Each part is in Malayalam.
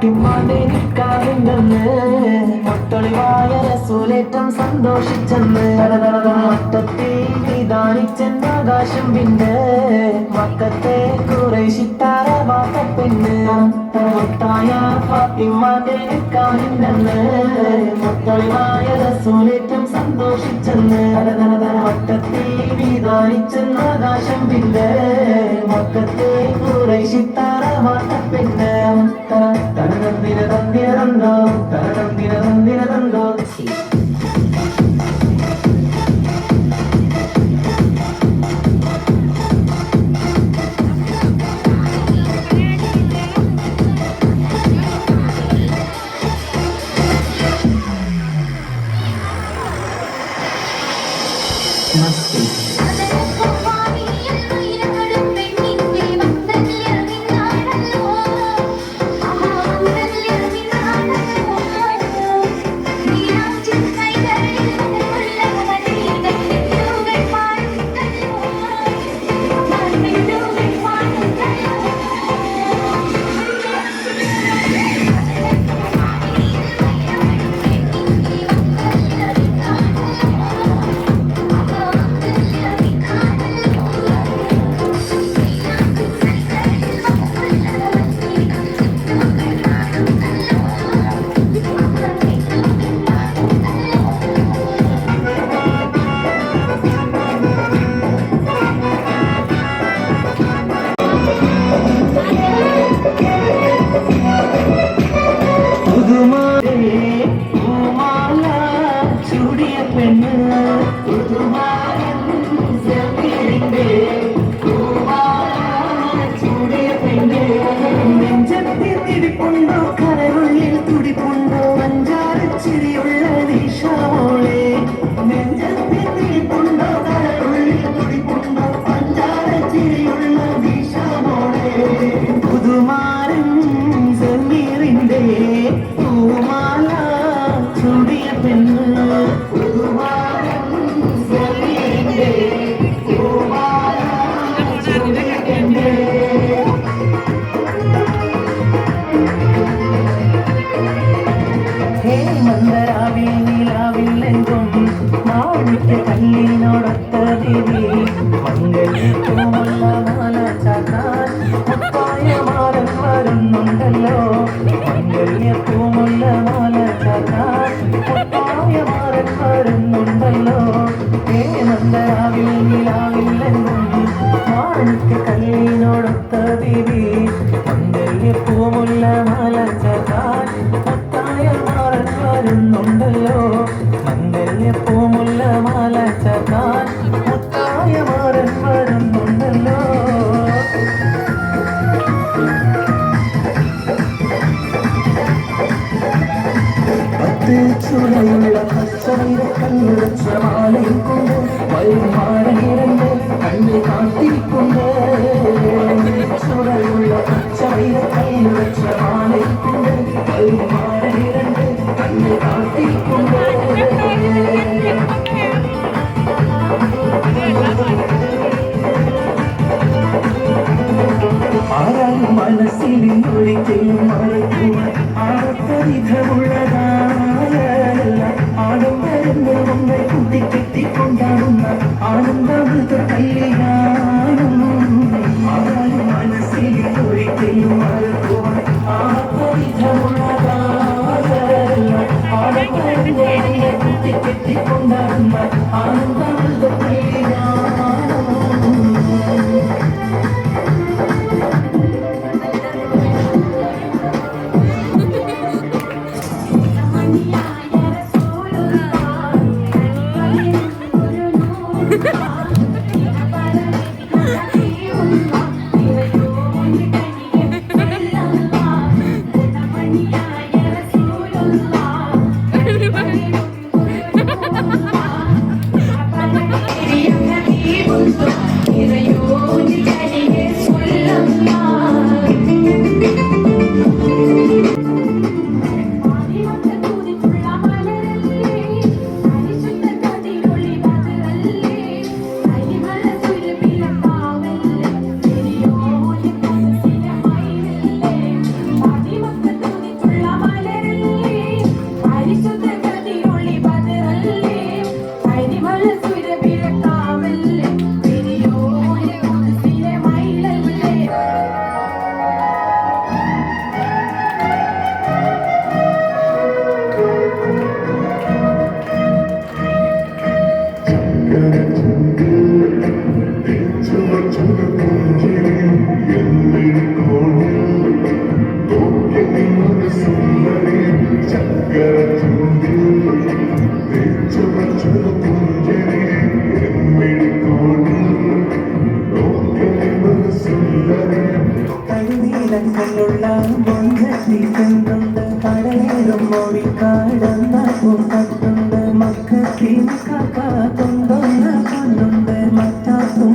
ഫാത്തിമാന്റെ നിക്കാഹിന്റെന്ന് മുത്തൊളിവായ റസൂലേറ്റം സന്തോഷിച്ചെന്ന് മൊത്തത്തിൽ വിധാനിച്ചെന്ന് ആകാശം പിന്നെ മക്കത്തെ കുറേശിത്താര വാക്കപ്പെണ്ണ് മുത്തായ ഫാത്തിമാന്റെ നിക്കാഹിന്റെന്ന് മുത്തൊളിവായ റസൂലേറ്റം സന്തോഷിച്ചെന്ന് മൊത്തത്തിൽ വിധാനിച്ചെന്ന് ആകാശം പിന്നെ മക്കത്തെ കുറേശിത്താര വാക്കപ്പെണ്ണ് തനതന്തിര തന്തിരതന്തോ തനതന്തിര തന്തിരതന്തോ കല്ലിനോടൊത്ത ദേവി മംഗല്യപ്പൂമുള്ള മാല ചാത്താൻ മുത്തായ മാലൻ വരുന്നുണ്ടല്ലോ മംഗല്യപ്പൂമുള്ള മാല ചാത്താൻ മുത്തായ മാലൻ വരുന്നുണ്ടല്ലോ നന്ദരാവിൽ നിലാവില്ലെന്നും മാണിക്ക കല്ലിനോടൊത്ത ദേവി മംഗല്യപ്പൂമുള്ള മാല ചാത്താൻ മുത്തായ മാലൻ വരുന്നുണ്ടല്ലോ മംഗല്യപ്പൂമുള്ള മാല ചാത്താൻ മുത്തായ മാലൻ വരുന്നുണ്ടല്ലോ ചുടയുള്ള പച്ചനിര കണ്ണുടച്ച മാലയിൽ കൊണ്ട് വൈമാരങ്ങിരണ്ട് കണ്ണിൽ കാത്തിരിക്കൊണ്ട്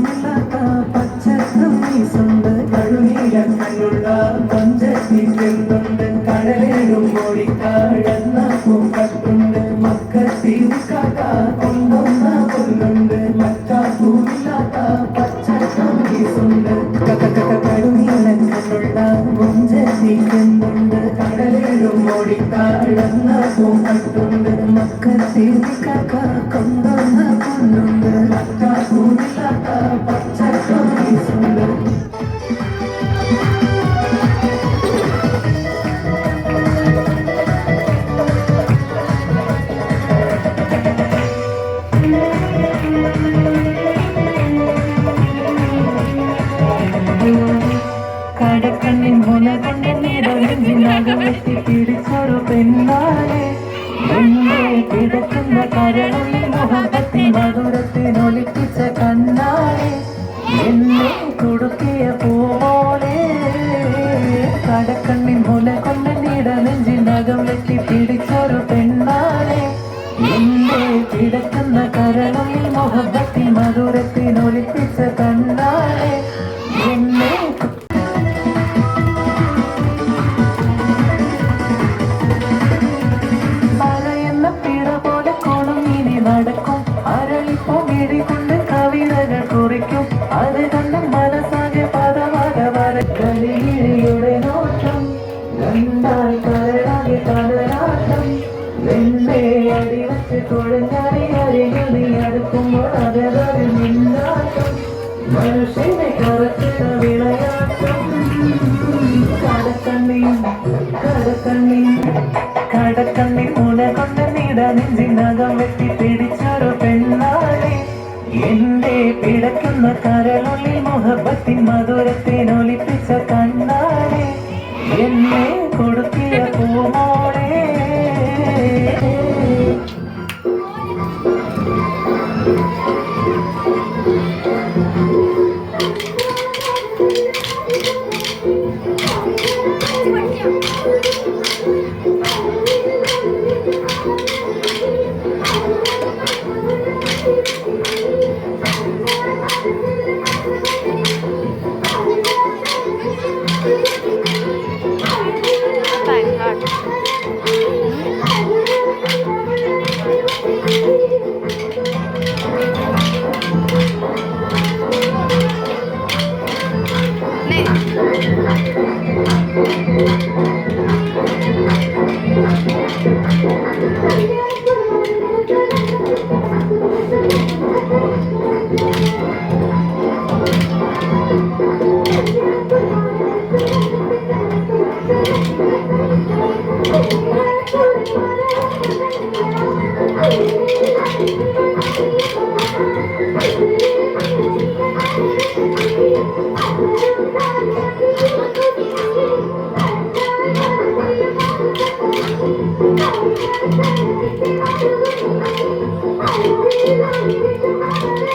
പൂവില്ലാത്ത പച്ചക്കമ്മീസുണ്ട് കഴുനീല കണ്ണുള്ള പഞ്ചത്തിക്കെന്തുണ്ട് കടലേടും ഓടിക്കാഴന്ന പൂക്കട്ടുണ്ട് മക്കത്തിരിക്കാക്ക കൊണ്ടുവന്ന പൊന്നുണ്ട് മക്ക പൂവില്ലാത്ത പച്ചക്കമ്മീസുണ്ട് കഴുനീല കണ്ണുള്ള പഞ്ചത്തിക്കെന്തുണ്ട് കടലേടും ഓടിക്കാഴന്ന പൂക്കട്ടുണ്ട് മക്കത്തിരിക്കാക്ക കൊണ്ടുവന്ന പൊന്നുണ്ട് മക്ക പൂവില്ലാത്ത പച്ചക്കമ്മീസുണ്ട് കടക്കണ്ണിൻ മുല കൊണ്ട് നിറഞ്ഞിനകം വെട്ടി പിടിച്ചൊരു പെണ്ണാളെ എന്നെ കിടക്കുന്ന കരളിൽ മുഹബത്തിൻ മധുരത്തിനൊലിപ്പിച്ച കണ്ണാളെ എന്നെ കുടുക്കിയ പൂവോളെ കടക്കണ്ണിൻ മുല കൊണ്ട് നിറഞ്ഞിനകം വെട്ടി പിടിച്ചൊരു പെണ്ണാളെ എന്നെ കിടക്കുന്ന കരളിൽ മുഹബത്തിൻ മധുരത്തിനൊലിപ്പിച്ച കണ്ണാളെ എന്നെ നടക്കും അരളിപ്പോ വിഴികൊണ്ട് കവിതകൾ കുറിക്കും അത് കണ്ട് മനസ്സാകെ പദവക വരക്കളിയുടെ നോട്ടം രണ്ടായി കരളാകെ കടലാട്ടം വെണ്ണേ അടിവച്ച് കുഴഞ്ഞാടി അരികിൽ നീ അടുക്കുമ്പോൾ അതൊരു നിന്നാട്ടം മനുഷ്യനെ കറക്കുന്ന വിളയാട്ടം കടക്കണ്ണി കടക്കണ്ണി കടക്കണ്ണി മുല കൊണ്ട് നെഞ്ചിനകം വെട്ടി പിടിച്ചൊരു പെണ്ണാളെ എന്റെ പിടക്കുന്ന കരളുള്ളിൽ മുഹബത്തിൻ മധുരത്തിനൊലിപ്പിച്ച കണ്ണാളെ എന്നെ കൊടുക്കിയ പൂമോളെ Thank you.